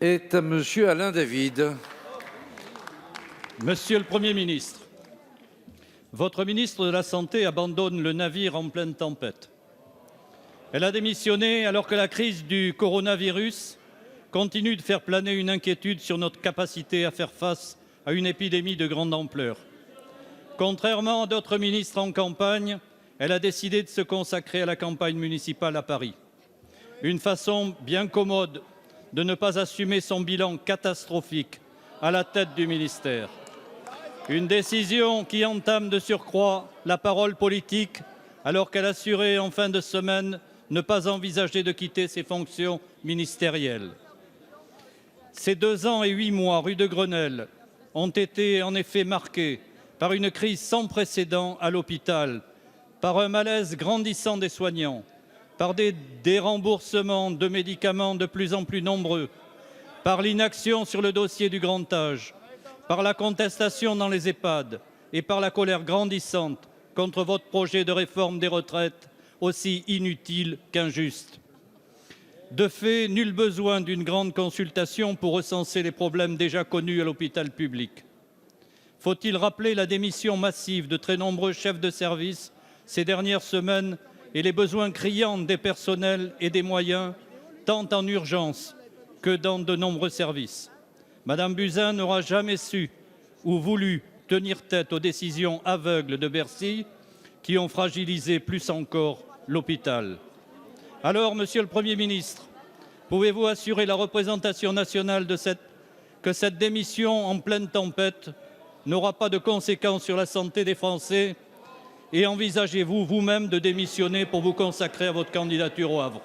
est à monsieur Alain David. Monsieur le Premier ministre, votre ministre de la Santé abandonne le navire en pleine tempête. Elle a démissionné alors que la crise du coronavirus continue de faire planer une inquiétude sur notre capacité à faire face à une épidémie de grande ampleur. Contrairement à d'autres ministres en campagne, elle a décidé de se consacrer à la campagne municipale à Paris. Une façon bien commode de ne pas assumer son bilan catastrophique à la tête du ministère. Une décision qui entame de surcroît la parole politique alors qu'elle assurait en fin de semaine ne pas envisager de quitter ses fonctions ministérielles. Ces 2 ans et 8 mois rue de Grenelle ont été en effet marqués par une crise sans précédent à l'hôpital, par un malaise grandissant des soignants, par des déremboursements de médicaments de plus en plus nombreux, par l'inaction sur le dossier du grand âge, par la contestation dans les EHPAD et par la colère grandissante contre votre projet de réforme des retraites, aussi inutile qu'injuste. De fait, nul besoin d'une grande consultation pour recenser les problèmes déjà connus à l'hôpital public. Faut-il rappeler la démission massive de très nombreux chefs de service ces dernières semaines et les besoins criants des personnels et des moyens, tant en urgence que dans de nombreux services. Madame Buzyn n'aura jamais su ou voulu tenir tête aux décisions aveugles de Bercy qui ont fragilisé plus encore l'hôpital. Alors, Monsieur le Premier ministre, pouvez-vous assurer la représentation nationale que cette démission en pleine tempête n'aura pas de conséquences sur la santé des Français et envisagez-vous vous-même de démissionner pour vous consacrer à votre candidature au Havre ?